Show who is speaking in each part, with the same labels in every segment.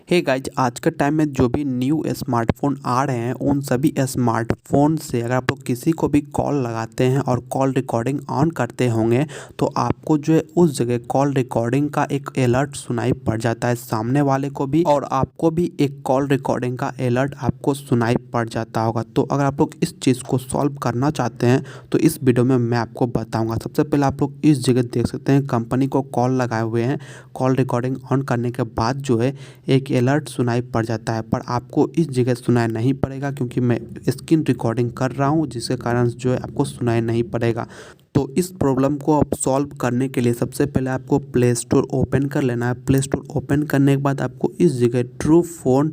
Speaker 1: Hey guys, आज के time में जो भी न्यू स्मार्टफोन आ रहे हैं उन सभी स्मार्टफोन से अगर आप लोग किसी को भी कॉल लगाते हैं और कॉल रिकॉर्डिंग ऑन करते होंगे तो आपको जो है उस जगह कॉल रिकॉर्डिंग का एक अलर्ट सुनाई पड़ जाता है सामने वाले को भी, और आपको भी एक कॉल रिकॉर्डिंग का अलर्ट आपको सुनाई पड़ जाता होगा। तो अगर आप लोग इस चीज़ को सॉल्व करना चाहते हैं तो इस वीडियो में मैं आपको बताऊँगा। सबसे पहले आप लोग इस जगह देख सकते हैं कंपनी को कॉल लगाए हुए हैं। कॉल रिकॉर्डिंग ऑन करने के बाद जो है एक अलर्ट सुनाई पड़ जाता है, पर आपको इस जगह सुनाई नहीं पड़ेगा क्योंकि मैं स्क्रीन रिकॉर्डिंग कर रहा हूँ, जिसके कारण जो है आपको सुनाई नहीं पड़ेगा। तो इस प्रॉब्लम को आप सॉल्व करने के लिए सबसे पहले आपको प्ले स्टोर ओपन कर लेना है। प्ले स्टोर ओपन करने के बाद आपको इस जगह ट्रू फ़ोन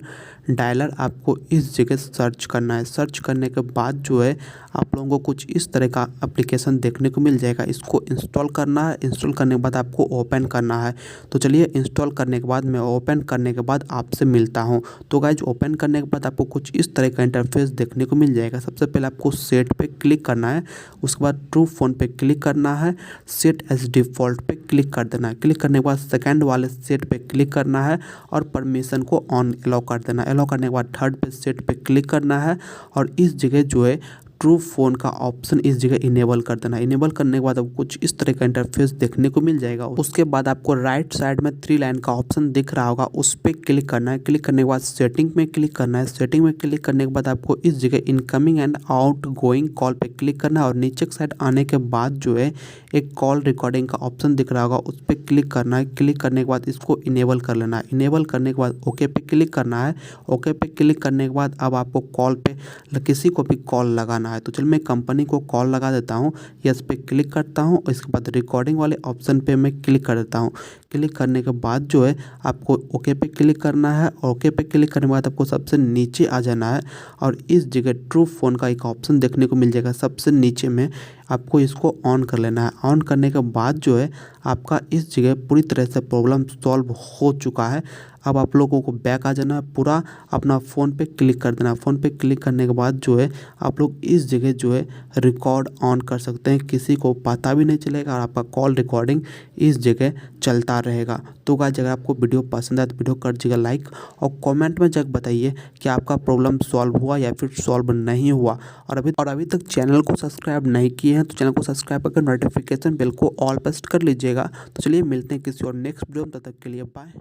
Speaker 1: डायलर आपको इस जगह सर्च करना है। सर्च करने के बाद जो है आप लोगों को कुछ इस तरह का एप्लीकेशन देखने को मिल जाएगा। इसको इंस्टॉल करना है। इंस्टॉल करने के बाद आपको ओपन करना है। तो चलिए इंस्टॉल करने के बाद मैं ओपन करने के बाद आपसे मिलता हूं। तो गाइज, ओपन करने के बाद आपको कुछ इस तरह का इंटरफेस देखने को मिल जाएगा। सबसे पहले आपको सेट पे क्लिक करना है, उसके बाद ट्रू फ़ोन पे क्लिक करना है, सेट एज डिफ़ॉल्ट पे क्लिक कर देना है। क्लिक करने के बाद सेकंड वाले सेट पे क्लिक करना है और परमिशन को ऑन अलाउ कर देना है। अलाउ करने के बाद थर्ड पे सेट पे क्लिक करना है और इस जगह जो है ट्रू फ़ोन का ऑप्शन इस जगह इनेबल कर देना है। इनेबल करने के बाद आपको कुछ इस तरह का इंटरफेस देखने को मिल जाएगा। उसके बाद आपको राइट साइड में 3 लाइन का ऑप्शन दिख रहा होगा, उस पर क्लिक करना है। क्लिक करने के बाद सेटिंग में क्लिक करना है। सेटिंग में क्लिक करने के बाद आपको इस जगह incoming and out going call पे क्लिक करना है और नीचे की साइड आने के बाद जो है एक कॉल रिकॉर्डिंग का ऑप्शन दिख रहा होगा, उस पर क्लिक करना है। क्लिक करने के बाद इसको इनेबल कर लेना है। इनेबल करने के बाद ओके पे क्लिक करना है। ओके पे क्लिक करने के बाद अब आपको कॉल पे किसी को भी कॉल लगाना है। तो चलिए मैं कंपनी को कॉल लगा देता हूँ। यस पे क्लिक करता हूँ। इसके बाद रिकॉर्डिंग वाले ऑप्शन पे मैं क्लिक कर देता हूँ। क्लिक करने के बाद जो है आपको ओके पे क्लिक करना है। ओके पे क्लिक करने के बाद आपको सबसे नीचे आ जाना है और इस जगह ट्रू फ़ोन का एक ऑप्शन देखने को मिल जाएगा सबसे नीचे में। आपको इसको ऑन कर लेना है। ऑन करने के बाद जो है आपका इस जगह पूरी तरह से प्रॉब्लम सॉल्व हो चुका है। अब आप लोगों को बैक आ जाना है, पूरा अपना फ़ोन पे क्लिक कर देना। फ़ोन पे क्लिक करने के बाद जो है आप लोग इस जगह जो है रिकॉर्ड ऑन कर सकते हैं। किसी को पता भी नहीं चलेगा और आपका कॉल रिकॉर्डिंग इस जगह चलता रहेगा। तो गाइस, अगर आपको वीडियो पसंद आए तो वीडियो कर दीजिएगा लाइक और कमेंट में जाकर बताइए कि आपका प्रॉब्लम सॉल्व हुआ या फिर सॉल्व नहीं हुआ। और अभी तक चैनल को सब्सक्राइब नहीं किए हैं तो चैनल को सब्सक्राइब करके नोटिफिकेशन बेल को ऑल पर सेट कर लीजिएगा। तो चलिए मिलते हैं किसी और नेक्स्ट वीडियो में, तब तक के लिए बाय।